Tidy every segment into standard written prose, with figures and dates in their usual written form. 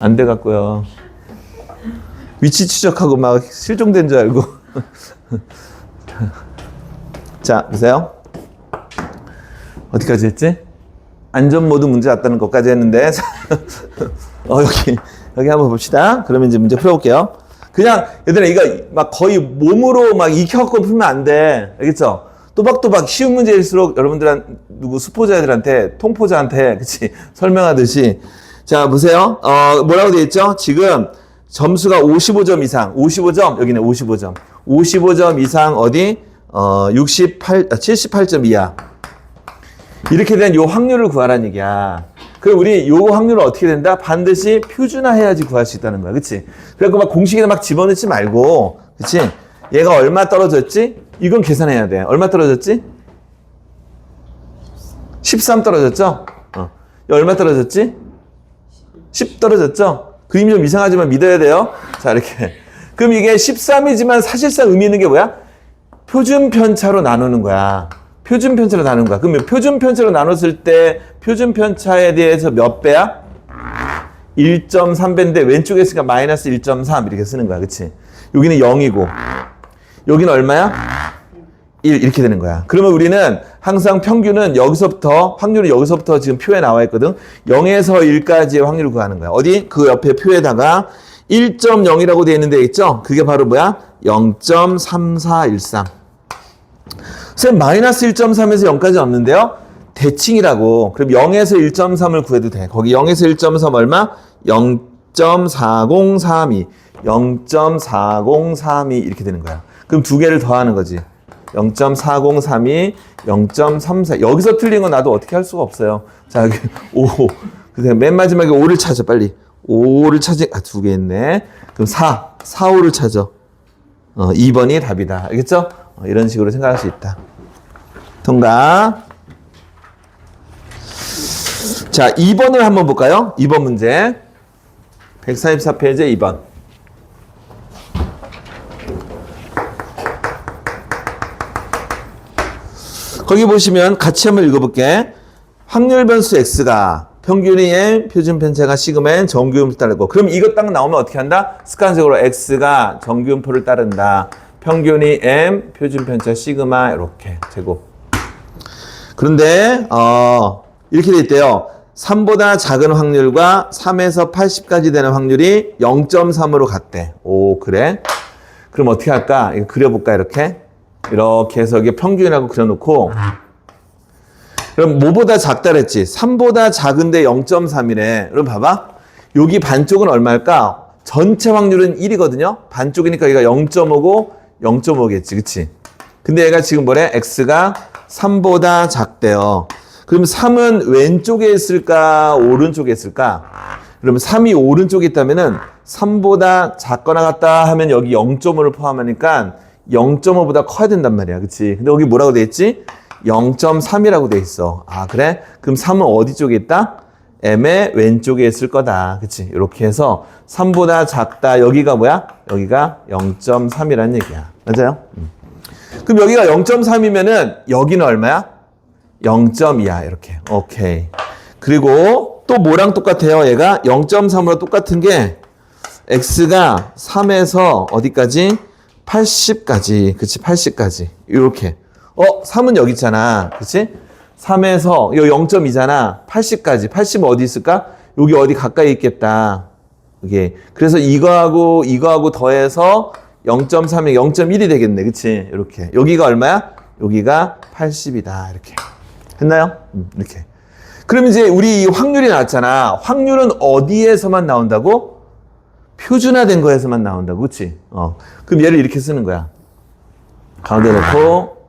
안 돼갖고요. 위치 추적하고 막 실종된 줄 알고. 자, 보세요. 어디까지 했지? 안전모드 문제 왔다는 것까지 했는데. 여기 한번 봅시다. 그러면 이제 문제 풀어볼게요. 그냥, 얘들아, 이거 막 거의 몸으로 막 익혀갖고 풀면 안 돼. 알겠죠? 또박또박 쉬운 문제일수록 여러분들한, 수포자들한테, 통포자한테, 그치? 설명하듯이. 자, 보세요. 뭐라고 되어 있죠? 지금 점수가 55점 이상, 55점, 여기는 55점. 55점 이상 어디? 78점 이하. 이렇게 된 요 확률을 구하라는 얘기야. 그럼 우리 요 확률은 어떻게 된다? 반드시 표준화해야지 구할 수 있다는 거야. 그치? 그래갖고 막 공식에다 막 집어넣지 말고, 그치? 얘가 얼마 떨어졌지? 이건 계산해야 돼. 얼마 떨어졌지? 13 떨어졌죠? 얼마 떨어졌지? 10 떨어졌죠? 그림이 좀 이상하지만 믿어야 돼요. 자, 이렇게. 그럼 이게 13이지만 사실상 의미 있는 게 뭐야? 표준 편차로 나누는 거야. 표준 편차로 나누는 거야. 그러면 표준 편차로 나눴을 때 표준 편차에 대해서 몇 배야? 1.3배인데 왼쪽에 있으니까 마이너스 1.3 이렇게 쓰는 거야. 그치? 여기는 0이고 여기는 얼마야? 1 이렇게 되는 거야. 그러면 우리는 항상 평균은 여기서부터 확률은 여기서부터 지금 표에 나와 있거든. 0에서 1까지의 확률을 구하는 거야. 어디? 그 옆에 표에다가 1.0이라고 되어 있는데 있죠? 그게 바로 뭐야? 0.3413. 선생님 마이너스 1.3에서 0까지 없는데요? 대칭이라고. 그럼 0에서 1.3을 구해도 돼. 거기 0에서 1.3 얼마? 0.4032. 0.4032 이렇게 되는 거야. 그럼 두 개를 더하는 거지. 0.4032, 0.34. 여기서 틀린 건 나도 어떻게 할 수가 없어요. 자, 여기 5. 그다음에 맨 마지막에 5를 찾아, 빨리. 5를 찾아. 두 개 있네. 그럼 4. 4, 5를 찾아. 2번이 답이다. 알겠죠? 이런 식으로 생각할 수 있다. 통과. 자, 2번을 한번 볼까요? 2번 문제. 144페이지 2번. 거기 보시면 같이 한번 읽어볼게. 확률 변수 x가 평균이 m, 표준 편차가 시그마 n, 정규분포를 따르고. 그럼 이거 딱 나오면 어떻게 한다? 습관적으로 x가 정규분포를 따른다. 평균이 m, 표준 편차 시그마 이렇게 제곱. 그런데 이렇게 돼 있대요. 3보다 작은 확률과 3에서 80까지 되는 확률이 0.3으로 같대. 오, 그래? 그럼 어떻게 할까? 이거 그려볼까, 이렇게? 이렇게 해서 이게 평균이라고 그려놓고, 그럼 뭐보다 작다 그랬지? 3보다 작은데 0.3이래. 그럼 봐봐. 여기 반쪽은 얼마일까? 전체 확률은 1이거든요? 반쪽이니까 얘가 0.5고 0.5겠지. 그치? 근데 얘가 지금 뭐래? x가 3보다 작대요. 그럼 3은 왼쪽에 있을까? 오른쪽에 있을까? 그러면 3이 오른쪽에 있다면은 3보다 작거나 같다 하면 여기 0.5를 포함하니까 0.5보다 커야 된단 말이야. 그치? 근데 여기 뭐라고 돼 있지? 0.3이라고 돼 있어. 아, 그래? 그럼 3은 어디 쪽에 있다? m의 왼쪽에 있을 거다. 그치? 이렇게 해서 3보다 작다. 여기가 뭐야? 여기가 0.3이라는 얘기야. 맞아요? 그럼 여기가 0.3이면은 여기는 얼마야? 0.2야. 이렇게. 오케이. 그리고 또 뭐랑 똑같아요? 얘가 0.3으로 똑같은 게 x가 3에서 어디까지? 80까지. 그치? 80까지. 이렇게. 3은 여기 있잖아. 그치? 3에서, 이거 0.2잖아. 80까지. 80은 어디 있을까? 여기 어디 가까이 있겠다. 이게. 그래서 이거하고 더해서 0.3이 0.1이 되겠네. 그치? 이렇게. 여기가 얼마야? 여기가 80이다. 이렇게. 했나요? 이렇게. 그럼 이제 우리 이 확률이 나왔잖아. 확률은 어디에서만 나온다고? 표준화된 거에서만 나온다고. 그치? 그럼 얘를 이렇게 쓰는 거야. 가운데 놓고,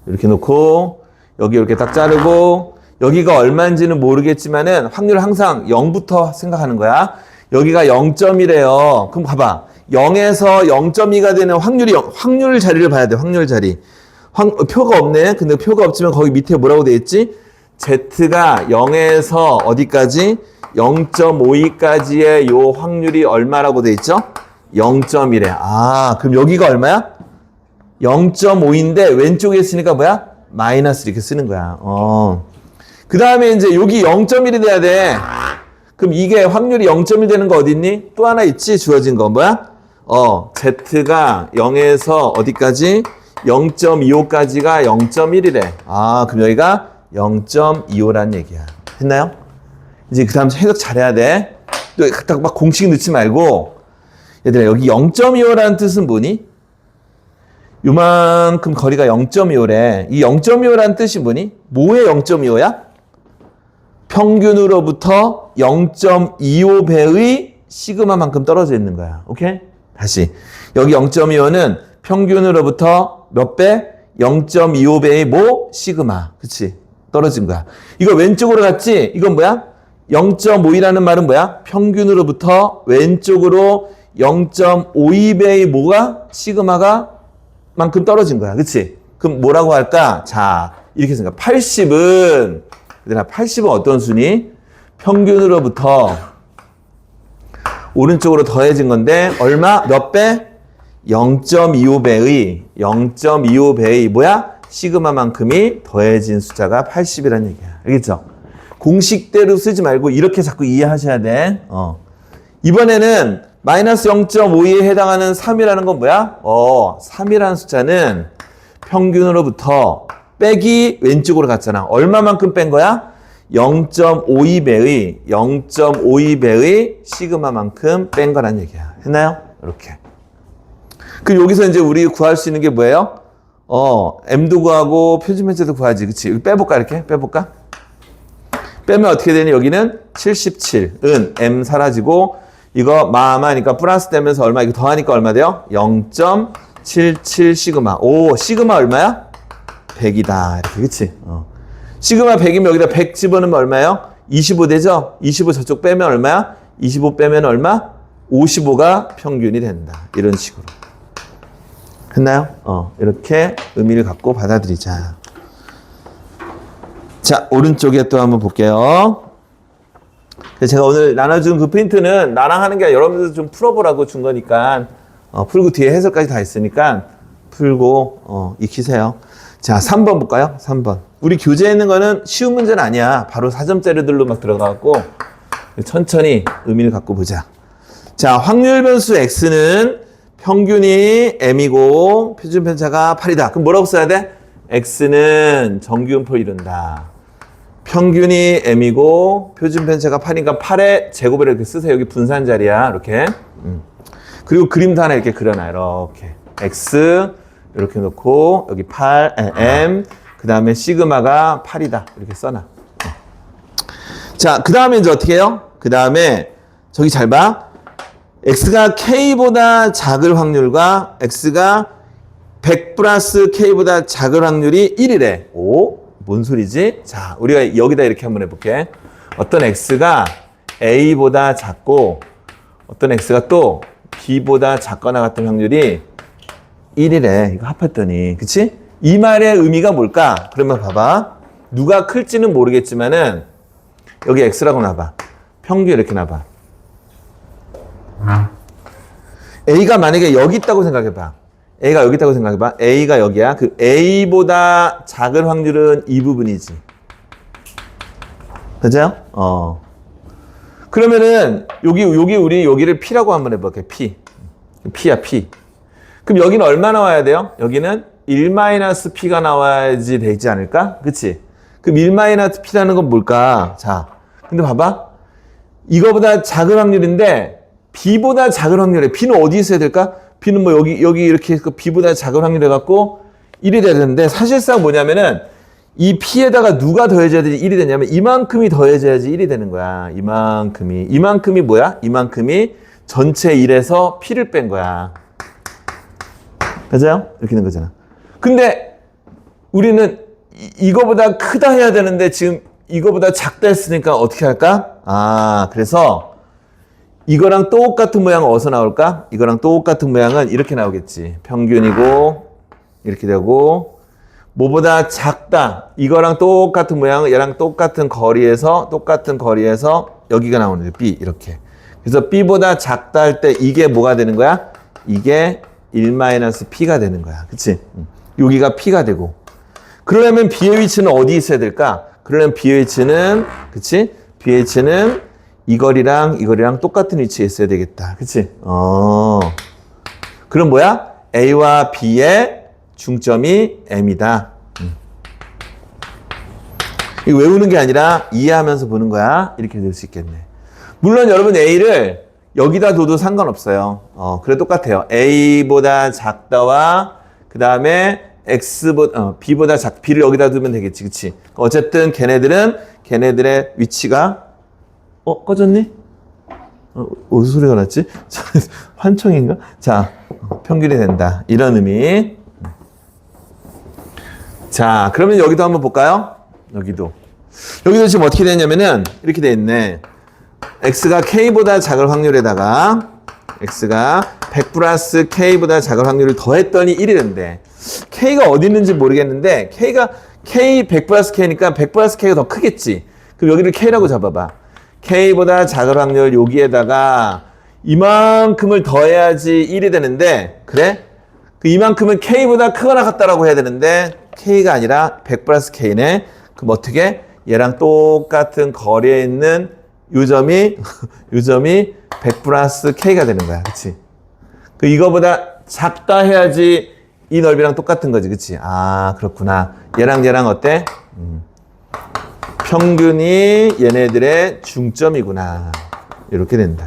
이렇게 놓고, 여기 이렇게 딱 자르고, 여기가 얼마인지는 모르겠지만은 확률 항상 0부터 생각하는 거야. 여기가 0.1이에요. 그럼 봐봐. 0에서 0.2가 되는 확률 자리를 봐야 돼. 확률 자리. 표가 없네. 근데 표가 없지만 거기 밑에 뭐라고 돼 있지? Z가 0에서 어디까지? 0.52까지의 요 확률이 얼마라고 돼 있죠? 0.1에. 아, 그럼 여기가 얼마야? 0.5인데 왼쪽에 있으니까 뭐야? 마이너스 이렇게 쓰는 거야. 그 다음에 이제 여기 0.1이 돼야 돼. 그럼 이게 확률이 0.1 되는 거 어디 있니? 또 하나 있지? 주어진 거 뭐야? Z가 0에서 어디까지? 0.25까지가 0.1이래. 아, 그럼 여기가 0.25란 얘기야. 했나요? 이제 그 다음 해석 잘해야 돼. 또 딱 막 공식 넣지 말고. 얘들아, 여기 0.25라는 뜻은 뭐니? 요만큼 거리가 0.25래. 이 0.25라는 뜻이 뭐니? 뭐의 0.25야? 평균으로부터 0.25배의 시그마만큼 떨어져 있는 거야. 오케이? 다시. 여기 0.25는 평균으로부터 몇 배? 0.25배의 뭐? 시그마. 그치? 떨어진 거야. 이거 왼쪽으로 갔지? 이건 뭐야? 0.52라는 말은 뭐야? 평균으로부터 왼쪽으로 0.52배의 뭐가? 시그마가 만큼 떨어진 거야. 그치? 그럼 뭐라고 할까? 자, 이렇게 생각. 80은, 얘들아, 80은 어떤 수니? 평균으로부터 오른쪽으로 더해진 건데, 얼마? 몇 배? 0.25배의 뭐야? 시그마만큼이 더해진 숫자가 80이라는 얘기야. 알겠죠? 공식대로 쓰지 말고 이렇게 자꾸 이해하셔야 돼. 이번에는 마이너스 0.52에 해당하는 3이라는 건 뭐야? 3이라는 숫자는 평균으로부터 빼기 왼쪽으로 갔잖아. 얼마만큼 뺀 거야? 0.52배의 시그마만큼 뺀 거란 얘기야. 했나요? 이렇게. 그 여기서 이제 우리 구할 수 있는 게 뭐예요? M도 구하고 표준편차도 구하지. 그치? 여기 빼볼까? 이렇게? 빼볼까? 빼면 어떻게 되니? 여기는 77은 M 사라지고 이거 마마니까 플러스 되면서 얼마? 이거 더하니까 얼마 돼요? 0.77 시그마. 오, 시그마 얼마야? 100이다. 이렇게, 그치? 시그마 100이면 여기다 100 집어넣으면 얼마예요? 25 되죠? 25 저쪽 빼면 얼마야? 25 빼면 얼마? 55가 평균이 된다. 이런 식으로. 했나요? 이렇게 의미를 갖고 받아들이자. 자, 오른쪽에 또 한번 볼게요. 제가 오늘 나눠준 그 프린트는 나랑 하는 게 아니라 여러분들도 좀 풀어보라고 준 거니까, 풀고 뒤에 해설까지 다 있으니까 풀고, 익히세요. 자, 3번 볼까요? 3번. 우리 교재에 있는 거는 쉬운 문제는 아니야. 바로 4점짜리들로 막 들어가고, 천천히 의미를 갖고 보자. 자, 확률 변수 X는 평균이 M이고 표준 편차가 8이다. 그럼 뭐라고 써야 돼? X는 정규분포를 이룬다. 평균이 M이고 표준 편차가 8이니까 8의 제곱을 이렇게 쓰세요. 여기 분산 자리야. 이렇게. 그리고 그림도 하나 이렇게 그려놔. 이렇게. X 이렇게 놓고 여기 8, M 그 다음에 시그마가 8이다. 이렇게 써놔. 자, 그 다음에 이제 어떻게 해요? 그 다음에 저기 잘 봐. X가 K보다 작을 확률과 X가 100 플러스 K보다 작을 확률이 1이래. 오? 뭔 소리지? 자, 우리가 여기다 이렇게 한번 해볼게. 어떤 X가 A보다 작고 어떤 X가 또 B보다 작거나 같은 확률이 1이래. 이거 합했더니. 그치? 이 말의 의미가 뭘까? 그러면 봐봐. 누가 클지는 모르겠지만은 여기 X라고 놔봐. 평균 이렇게 놔봐. A가 만약에 여기 있다고 생각해봐. A가 여기 있다고 생각해봐. A가 여기야. 그 A보다 작은 확률은 이 부분이지. 맞아요? 그러면은 우리 여기를 P라고 한번 해볼게. P. P야, P. 그럼 여기는 얼마 나와야 돼요? 여기는 1-P가 나와야지 되지 않을까? 그치? 그럼 1-P라는 건 뭘까? 자, 근데 봐봐. 이거보다 작은 확률인데 B보다 작은 확률에 B는 어디 있어야 될까? B는 뭐 여기 이렇게 B보다 작은 확률 해갖고 1이 돼야 되는데 사실상 뭐냐면은 이 P에다가 누가 더해져야 되지 1이 되냐면 이만큼이 더해져야지 1이 되는 거야. 이만큼이 뭐야? 이만큼이 전체 1에서 P를 뺀 거야. 맞아요? 이렇게 되는 거잖아. 근데 우리는 이거보다 크다 해야 되는데 지금 이거보다 작다 했으니까 어떻게 할까? 그래서 이거랑 똑같은 모양은 어디서 나올까? 이거랑 똑같은 모양은 이렇게 나오겠지. 평균이고 이렇게 되고 뭐보다 작다. 이거랑 똑같은 모양은 얘랑 똑같은 거리에서 여기가 나오는 거예요. B 이렇게. 그래서 B보다 작다 할 때 이게 뭐가 되는 거야? 이게 1-P가 되는 거야. 그치? 여기가 P가 되고. 그러려면 B의 위치는 어디 있어야 될까? 그러려면 B의 위치는, 그치? B의 위치는 이 거리랑 똑같은 위치에 있어야 되겠다. 그치? 그럼 뭐야? A와 B의 중점이 M이다. 이거 외우는 게 아니라 이해하면서 보는 거야. 이렇게 될 수 있겠네. 물론 여러분 A를 여기다 둬도 상관없어요. 그래 똑같아요. A보다 작다와 그 다음에 B보다 B를 여기다 두면 되겠지. 그치? 어쨌든 걔네들의 위치가 꺼졌니? 어디서 소리가 났지? 환청인가? 자, 평균이 된다. 이런 의미. 자, 그러면 여기도 한번 볼까요? 여기도 지금 어떻게 되냐면은 이렇게 돼 있네. x가 k보다 작을 확률에다가 x가 100 플러스 k보다 작을 확률을 더했더니 1이 된대. k가 어디 있는지 모르겠는데 k 100 플러스 k니까 100 플러스 k가 더 크겠지. 그럼 여기를 k라고 잡아봐. k보다 작을 확률 여기에다가 이만큼을 더해야지 1이 되는데, 그래? 그 이만큼은 k보다 크거나 같다라고 해야 되는데 k가 아니라 100 플러스 k네. 그럼 어떻게? 얘랑 똑같은 거리에 있는 요 점이 100 플러스 k가 되는 거야. 그치? 그 이거보다 작다 해야지 이 넓이랑 똑같은 거지. 그치? 아, 그렇구나. 얘랑 어때? 평균이 얘네들의 중점이구나. 이렇게 된다.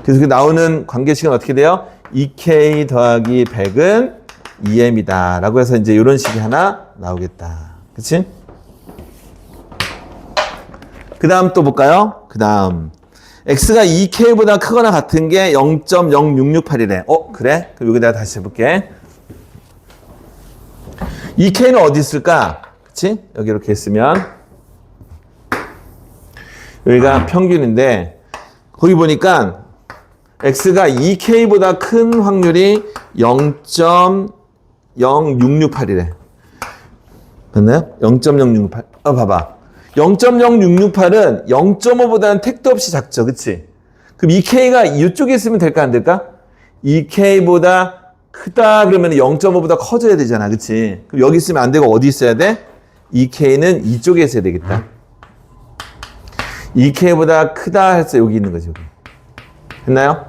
그래서 그 나오는 관계식은 어떻게 돼요? 2k 더하기 100은 2m이다. 라고 해서 이제 이런 식이 하나 나오겠다. 그치? 그 다음 또 볼까요? 그 다음. x가 2k보다 크거나 같은 게 0.0668이래. 그래? 그럼 여기다가 다시 해볼게. 2k는 어디 있을까? 그치? 여기 이렇게 있으면. 여기가 평균인데, 거기 보니까 x가 2k보다 큰 확률이 0.0668이래. 맞나요? 0.0668. 봐봐. 0.0668은 0.5보다는 택도 없이 작죠. 그치? 그럼 2K가 이쪽에 있으면 될까, 안 될까? 2K보다 크다 그러면 0.5보다 커져야 되잖아. 그치? 그럼 여기 있으면 안 되고 어디 있어야 돼? 2K는 이쪽에 있어야 되겠다. 2K보다 크다 해서 여기 있는 거지, 여기. 했나요?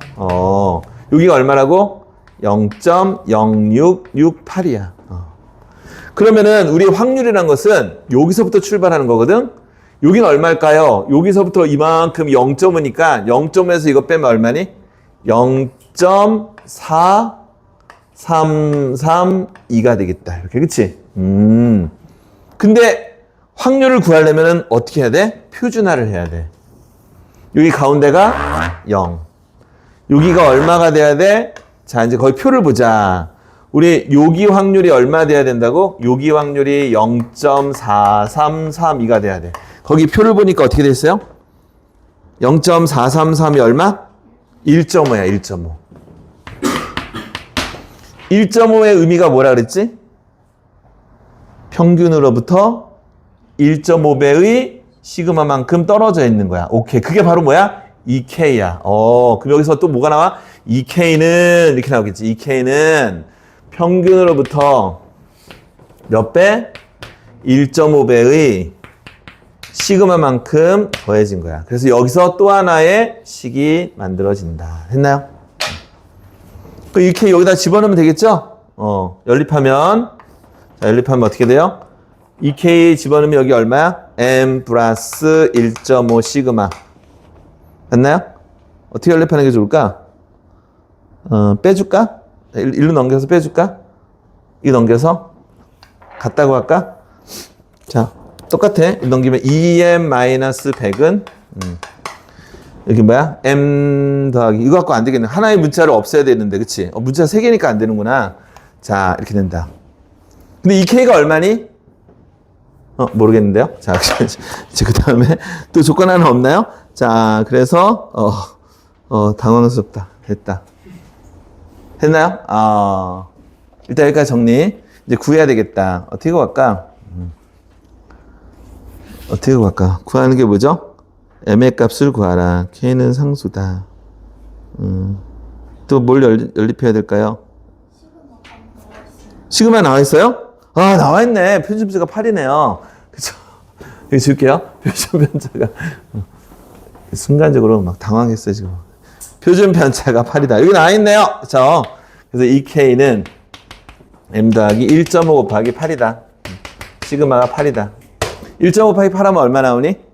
여기가 얼마라고? 0.0668이야. 그러면은 우리 확률이란 것은 여기서부터 출발하는 거거든? 여기는 얼마일까요? 여기서부터 이만큼 0.5니까 0.5에서 이거 빼면 얼마니? 0.4332가 되겠다. 이렇게, 그치? 근데 확률을 구하려면 어떻게 해야 돼? 표준화를 해야 돼. 여기 가운데가 0. 여기가 얼마가 돼야 돼? 자, 이제 거기 표를 보자. 우리 여기 확률이 얼마 돼야 된다고? 여기 확률이 0.4332가 돼야 돼. 거기 표를 보니까 어떻게 됐어요? 0.433이 얼마? 1.5야, 1.5. 1.5의 의미가 뭐라 그랬지? 평균으로부터 1.5배의 시그마만큼 떨어져 있는 거야. 오케이. 그게 바로 뭐야? 2K야. 그럼 여기서 또 뭐가 나와? 2K는 이렇게 나오겠지. 2K는 평균으로부터 몇 배? 1.5배의 시그마만큼 더해진 거야. 그래서 여기서 또 하나의 식이 만들어진다. 했나요? 그 2K 여기다 집어넣으면 되겠죠? 연립하면 어떻게 돼요? 2K 집어넣으면 여기 얼마야? M 플러스 1.5 시그마. 맞나요? 어떻게 연립하는 게 좋을까? 빼줄까? 일로 넘겨서 빼줄까? 이거 넘겨서 같다고 할까? 자, 똑같아. 넘기면 2m-100은 여기 뭐야? m 더하기 이거 갖고 안 되겠네. 하나의 문자를 없애야 되는데, 그치? 문자 3개니까 안 되는구나. 자, 이렇게 된다. 근데 이 k가 얼마니? 모르겠는데요. 자, 그 다음에 또 조건 하나 없나요? 자, 그래서 당황스럽다. 됐다. 했나요? 일단 여기까지 정리. 이제 구해야 되겠다. 어떻게 구할까? 어떻게 구할까? 구하는 게 뭐죠? m의 값을 구하라. k는 상수다. 또 뭘 연립해야 될까요? 시그마 나와 있어요? 나와 있네. 표준 편차가 8이네요. 그쵸? 여기 줄게요. 표준 편차가. 순간적으로 막 당황했어요, 지금. 표준 편차가 8이다. 여기 나와 있네요. 그쵸? 그래서 이 K는 M 더하기 1.5 곱하기 8이다. 시그마가 8이다. 1.5 곱하기 8 하면 얼마 나오니?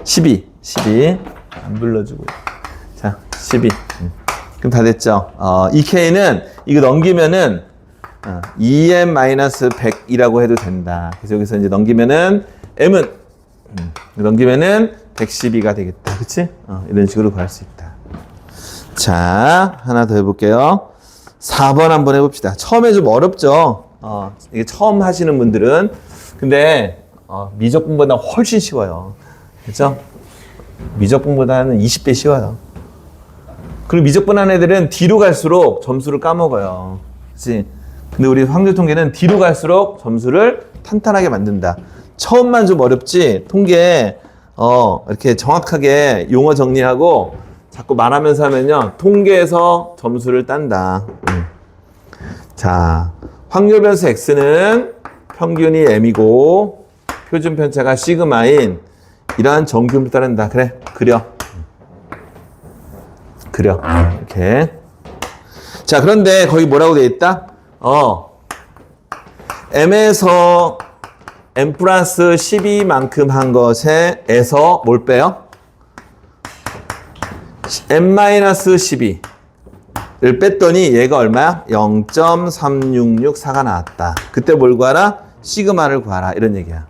12. 안 불러주고. 자, 12. 그럼 다 됐죠? 이 K는 이거 넘기면은 2M-100이라고 해도 된다. 그래서 여기서 이제 넘기면은 M은 넘기면은 112가 되겠다. 그치? 이런 식으로 구할 수 있다. 자, 하나 더 해볼게요. 4번 한번 해봅시다. 처음에 좀 어렵죠? 이게 처음 하시는 분들은. 근데, 미적분보다 훨씬 쉬워요. 그죠? 미적분보다는 20배 쉬워요. 그리고 미적분 한 애들은 뒤로 갈수록 점수를 까먹어요. 그치? 근데 우리 확률통계는 뒤로 갈수록 점수를 탄탄하게 만든다. 처음만 좀 어렵지, 통계, 이렇게 정확하게 용어 정리하고 자꾸 말하면서 하면요, 통계에서 점수를 딴다. 자, 확률 변수 X는 평균이 M이고, 표준 편차가 시그마인 이러한 정규음을 따른다. 그래, 그려. 이렇게. 자, 그런데 거기 뭐라고 되어 있다? M에서 M 플러스 12만큼 한 것에서 뭘 빼요? M-12를 뺐더니 얘가 얼마야? 0.3664가 나왔다. 그때 뭘 구하라? 시그마를 구하라. 이런 얘기야.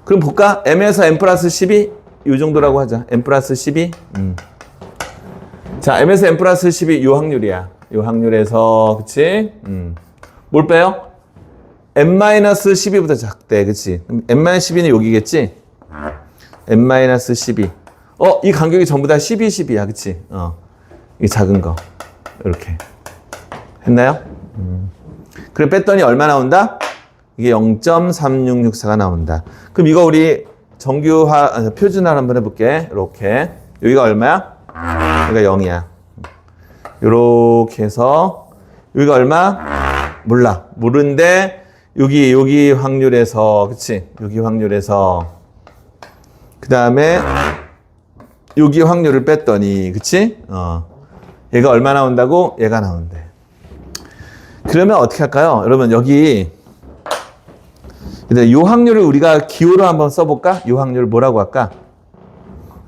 그럼 볼까? M에서 M 플러스 12? 이 정도라고 하자. M 플러스 12? 자, M에서 M 플러스 12 요 확률이야. 요 확률에서, 그치? 뭘 빼요? M-12보다 작대. 그치? M-12는 여기겠지? M-12. 이 간격이 전부 다 12, 12야. 그치? 이 작은 거. 이렇게. 했나요? 그래, 뺐더니 얼마 나온다? 이게 0.3664가 나온다. 그럼 이거 우리 표준화를 한번 해볼게. 이렇게. 여기가 얼마야? 여기가 0이야. 이렇게 해서, 여기가 얼마? 몰라. 모르는데, 여기 확률에서, 그치? 여기 확률에서, 그 다음에, 여기 확률을 뺐더니, 그치? 얘가 얼마 나온다고? 얘가 나온대. 그러면 어떻게 할까요? 여러분, 여기, 이 확률을 우리가 기호로 한번 써볼까? 이 확률을 뭐라고 할까?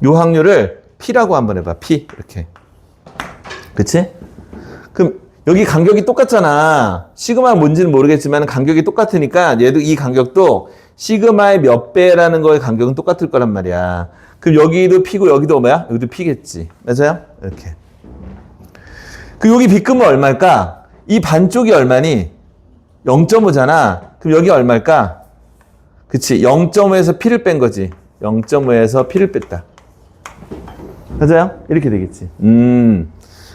이 확률을 P라고 한번 해봐. P. 이렇게. 그치? 그럼, 여기 간격이 똑같잖아. 시그마가 뭔지는 모르겠지만 간격이 똑같으니까 얘도 이 간격도 시그마의 몇 배라는 거의 간격은 똑같을 거란 말이야. 그럼 여기도 P고 여기도 뭐야? 여기도 P겠지. 맞아요? 이렇게. 그 여기 B급은 얼마일까? 이 반쪽이 얼마니? 0.5잖아. 그럼 여기 얼마일까? 그치. 0.5에서 P를 뺀 거지. 0.5에서 P를 뺐다. 맞아요? 이렇게 되겠지.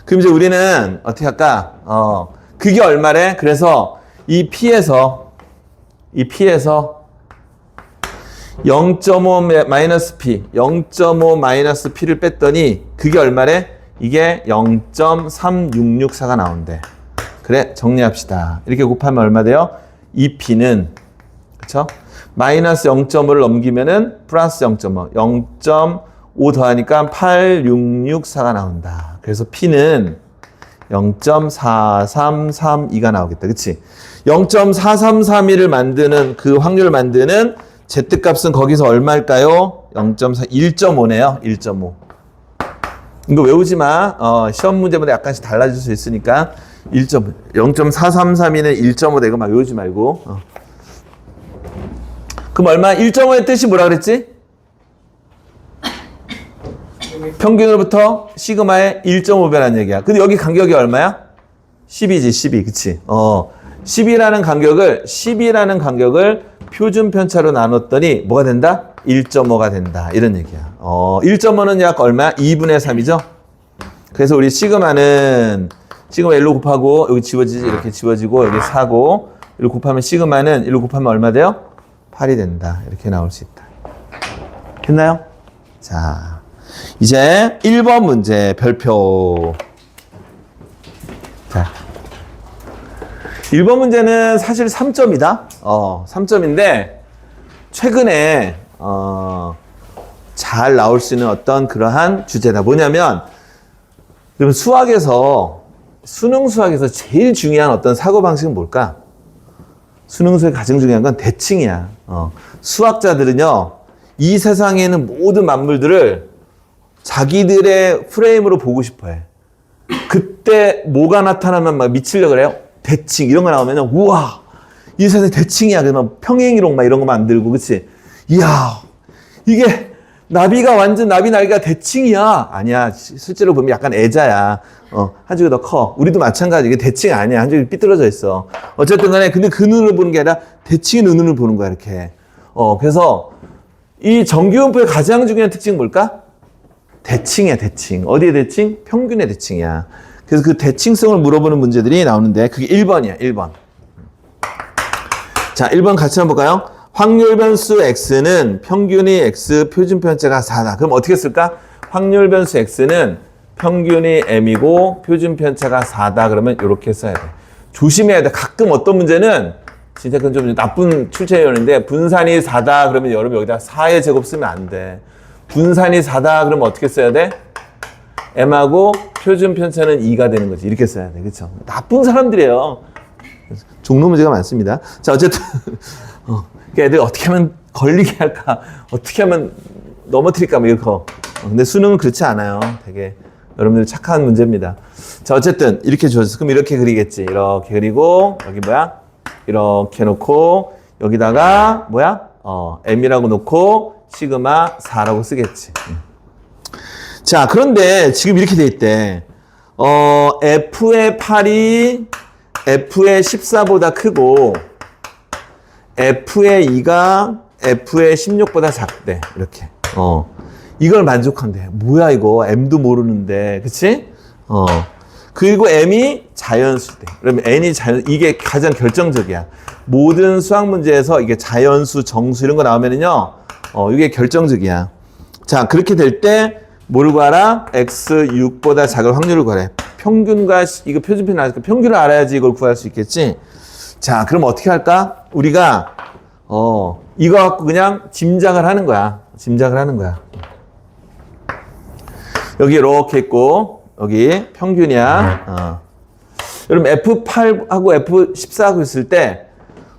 그럼 이제 우리는 어떻게 할까? 그게 얼마래? 그래서 이 P에서 0.5 마이너스 P, 0.5 마이너스 P를 뺐더니 그게 얼마래? 이게 0.3664가 나온대. 그래, 정리합시다. 이렇게 곱하면 얼마 돼요? 이 P는, 그쵸? 마이너스 0.5를 넘기면은 플러스 0.5, 0.5 더하니까 8664가 나온다. 그래서 P는 0.4332가 나오겠다. 그치? 0.4332를 만드는, 그 확률을 만드는 Z값은 거기서 얼마일까요? 0.4, 1.5네요. 1.5. 이거 외우지 마. 시험 문제마다 약간씩 달라질 수 있으니까 1.5. 0.4332는 1.5 되고 막 외우지 말고. 그럼 얼마? 1.5의 뜻이 뭐라 그랬지? 평균으로부터 시그마의 1.5배라는 얘기야. 근데 여기 간격이 얼마야? 10이지, 12. 그치? 10이라는 간격을 표준 편차로 나눴더니 뭐가 된다? 1.5가 된다. 이런 얘기야. 1.5는 약 얼마야? 2분의 3이죠? 그래서 우리 시그마 1로 곱하고 여기 지워지지, 이렇게 지워지고 여기 4고 1로 곱하면 시그마는 1로 곱하면 얼마 돼요? 8이 된다. 이렇게 나올 수 있다. 됐나요? 자, 이제 1번 문제 별표. 자, 1번 문제는 사실 3점이다. 3점인데 최근에 잘 나올 수 있는 어떤 그러한 주제다. 뭐냐면, 그럼 수능 수학에서 제일 중요한 어떤 사고방식은 뭘까? 수능 수학의 가장 중요한 건 대칭이야. 수학자들은요, 이 세상에 있는 모든 만물들을 자기들의 프레임으로 보고 싶어 해. 그때 뭐가 나타나면 막 미치려고 그래요? 대칭, 이런 거 나오면, 우와, 이 세상에 대칭이야. 그러면 평행이동 막 이런 거 만들고, 그치? 이야, 이게 나비가 완전 나비 날개가 대칭이야. 아니야. 실제로 보면 약간 애자야. 한 줄이 더 커. 우리도 마찬가지. 이게 대칭 아니야. 한 줄이 삐뚤어져 있어. 어쨌든 간에, 근데 그 눈으로 보는 게 아니라 대칭의 눈으로 보는 거야, 이렇게. 그래서 이 정규분포의 가장 중요한 특징은 뭘까? 대칭이야, 대칭. 어디의 대칭? 평균의 대칭이야. 그래서 그 대칭성을 물어보는 문제들이 나오는데, 그게 1번이야, 1번. 자, 1번 같이 한번 볼까요? 확률 변수 x는 평균이 x, 표준 편차가 4다. 그럼 어떻게 쓸까? 확률 변수 x는 평균이 m이고 표준 편차가 4다. 그러면 이렇게 써야 돼. 조심해야 돼. 가끔 어떤 문제는 진짜 그건 좀 나쁜 출제였는데 분산이 4다. 그러면 여러분 여기다 4의 제곱 쓰면 안 돼. 분산이 4다. 그러면 어떻게 써야 돼? m하고 표준 편차는 2가 되는 거지. 이렇게 써야 돼. 그렇죠? 나쁜 사람들이에요. 종로 문제가 많습니다. 자, 어쨌든 애들 어떻게 하면 걸리게 할까? 어떻게 하면 넘어뜨릴까? 뭐 이거. 근데 수능은 그렇지 않아요. 되게 여러분들 착한 문제입니다. 자, 어쨌든 이렇게 주어졌어. 그럼 이렇게 그리겠지. 이렇게 그리고 여기 뭐야? 이렇게 놓고 여기다가 뭐야? m이라고 놓고 시그마 4라고 쓰겠지. 자, 그런데 지금 이렇게 돼 있대. f의 8이 f의 14보다 크고 f의 2가 f의 16보다 작대. 이렇게. 이걸 만족한대. 뭐야 이거. m도 모르는데. 그치? 그리고 m이 자연수대. 그러면 n이 이게 가장 결정적이야. 모든 수학 문제에서 이게 자연수, 정수 이런 거 나오면은요. 이게 결정적이야. 자, 그렇게 될 때 뭘 구하라? x 6보다 작을 확률을 구하래. 평균과 이거 표준편 나니까 평균을 알아야지 이걸 구할 수 있겠지. 자, 그럼 어떻게 할까? 우리가 이거 갖고 그냥 짐작을 하는 거야. 짐작을 하는 거야. 여기 이렇게 있고 여기 평균이야. 여러분 F8하고 F14하고 있을 때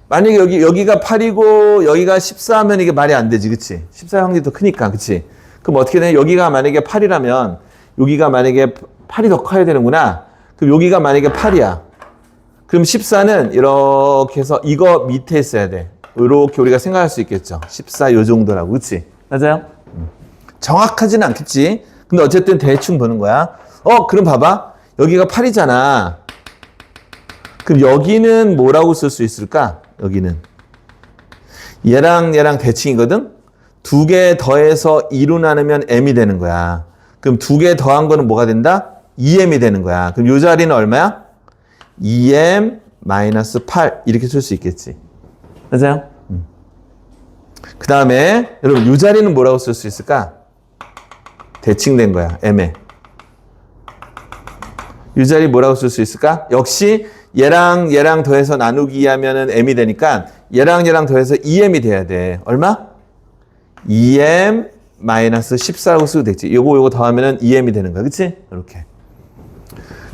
만약에 여기가 8이고 여기가 14하면 이게 말이 안 되지. 그치? 14의 확률이 더 크니까. 그치? 그럼 어떻게 되냐? 여기가 만약에 8이라면 여기가 만약에 8이 더 커야 되는구나. 그럼 여기가 만약에 8이야. 그럼 14는 이렇게 해서 이거 밑에 있어야 돼. 이렇게 우리가 생각할 수 있겠죠. 14 요 정도라고. 그치? 맞아요? 정확하지는 않겠지. 근데 어쨌든 대충 보는 거야. 그럼 봐봐. 여기가 8이잖아. 그럼 여기는 뭐라고 쓸 수 있을까? 여기는. 얘랑 대칭이거든? 두 개 더해서 2로 나누면 m이 되는 거야. 그럼 두 개 더한 거는 뭐가 된다? 2m이 되는 거야. 그럼 이 자리는 얼마야? 2m 마이너스 8 이렇게 쓸 수 있겠지. 맞아요? 그 다음에 여러분 이 자리는 뭐라고 쓸 수 있을까? 대칭된 거야. m에. 이 자리 뭐라고 쓸 수 있을까? 역시 얘랑 더해서 나누기 하면은 m이 되니까 얘랑 더해서 2m이 돼야 돼. 얼마? 2m 마이너스 14라고 쓰도 되겠지. 요거 더하면은 2m이 되는 거야. 그치? 이렇게.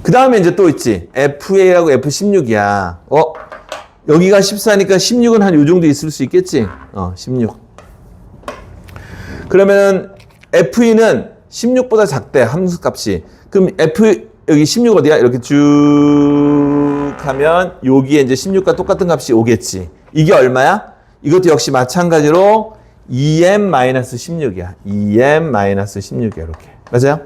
그 다음에 이제 또 있지. FA하고 F16이야. 여기가 14니까 16은 한 요 정도 있을 수 있겠지? 16. 그러면 FE는 16보다 작대, 함수 값이. 그럼 여기 16 어디야? 이렇게 쭉 하면 여기에 이제 16과 똑같은 값이 오겠지. 이게 얼마야? 이것도 역시 마찬가지로 2m-16이야. 2m-16이야. 이렇게. 맞아요?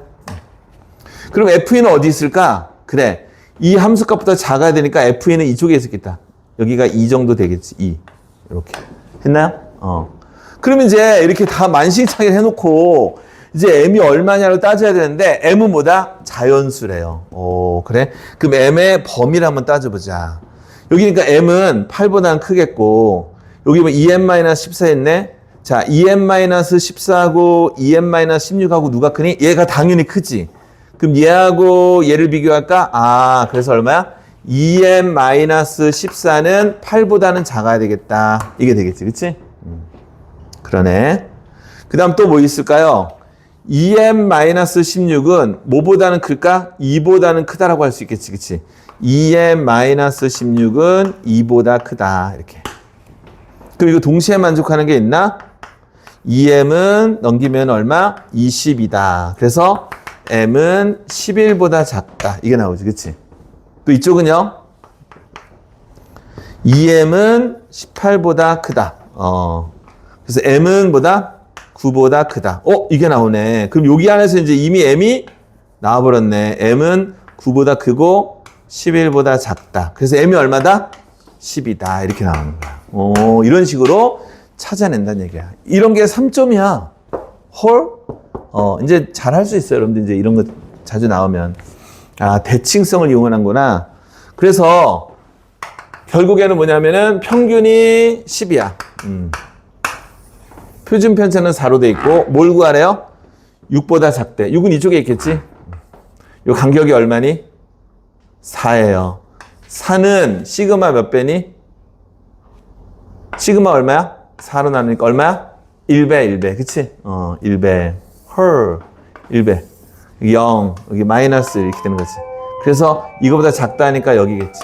그럼 FE는 어디 있을까? 그래. 이 함수값보다 작아야 되니까 FE는 이쪽에 있었겠다. 여기가 2 정도 되겠지. 2. 이렇게. 했나요? 그러면 이제 이렇게 다 만신창이를 해놓고 이제 m이 얼마냐를 따져야 되는데 m은 뭐다? 자연수래요. 그래? 그럼 m의 범위를 한번 따져보자. 여기니까 m은 8보다는 크겠고 여기 뭐 2m-14 했네? 자, 2m-14하고 2m-16하고 누가 크니? 얘가 당연히 크지. 그럼 얘하고 얘를 비교할까? 그래서 얼마야? 2m-14는 8보다는 작아야 되겠다. 이게 되겠지, 그치? 그러네. 그 다음 또 뭐 있을까요? 2m-16은 뭐보다는 클까? 2보다는 크다라고 할 수 있겠지, 그치? 2m-16은 2보다 크다, 이렇게. 그럼 이거 동시에 만족하는 게 있나? 2m은 넘기면 얼마? 20이다. 그래서 m은 11보다 작다. 이게 나오지, 그치? 또 이쪽은요? 2m은 18보다 크다. 그래서 m은 보다 9보다 크다. 이게 나오네. 그럼 여기 안에서 이제 이미 m이 나와버렸네. m은 9보다 크고 11보다 작다. 그래서 m이 얼마다? 10이다. 이렇게 나오는 거야. 이런 식으로 찾아낸다는 얘기야. 이런 게 3점이야. 헐? 이제 잘 할 수 있어요. 여러분들 이제 이런 거 자주 나오면. 대칭성을 이용하는구나. 그래서 결국에는 뭐냐면은 평균이 10이야. 표준 편차는 4로 돼 있고 뭘 구하래요? 6보다 작대. 6은 이쪽에 있겠지? 요 간격이 얼마니? 4예요. 4는 시그마 몇 배니? 시그마 얼마야? 4로 나누니까 얼마야? 1배, 1배. 그치? 1배. 헐. 1배. 0. 여기 마이너스 이렇게 되는 거지. 그래서 이거보다 작다니까 여기겠지.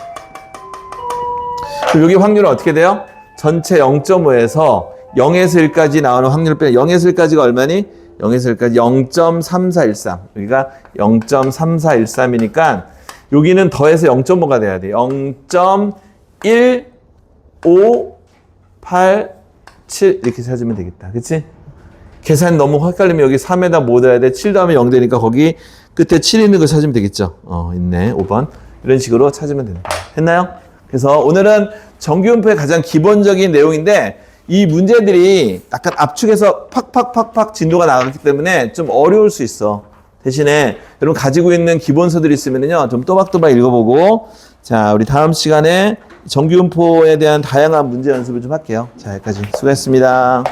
그럼 여기 확률은 어떻게 돼요? 전체 0.5에서 0에서 1까지 나오는 확률을 빼 0에서 1까지가 얼마니? 0에서 1까지 0.3413. 여기가 0.3413이니까 여기는 더해서 0.5가 돼야 돼. 0.1587 이렇게 찾으면 되겠다. 그치? 계산 너무 헷갈리면 여기 3에다 뭐 넣어야 돼? 7 다음에 0 되니까 거기 끝에 7 있는 거 찾으면 되겠죠. 있네. 5번. 이런 식으로 찾으면 된다. 했나요? 그래서 오늘은 정규분포의 가장 기본적인 내용인데 이 문제들이 약간 압축해서 팍팍팍팍 진도가 나가기 때문에 좀 어려울 수 있어. 대신에 여러분 가지고 있는 기본서들이 있으면요 좀 또박또박 읽어보고 자 우리 다음 시간에 정규분포에 대한 다양한 문제 연습을 좀 할게요. 자 여기까지 수고했습니다.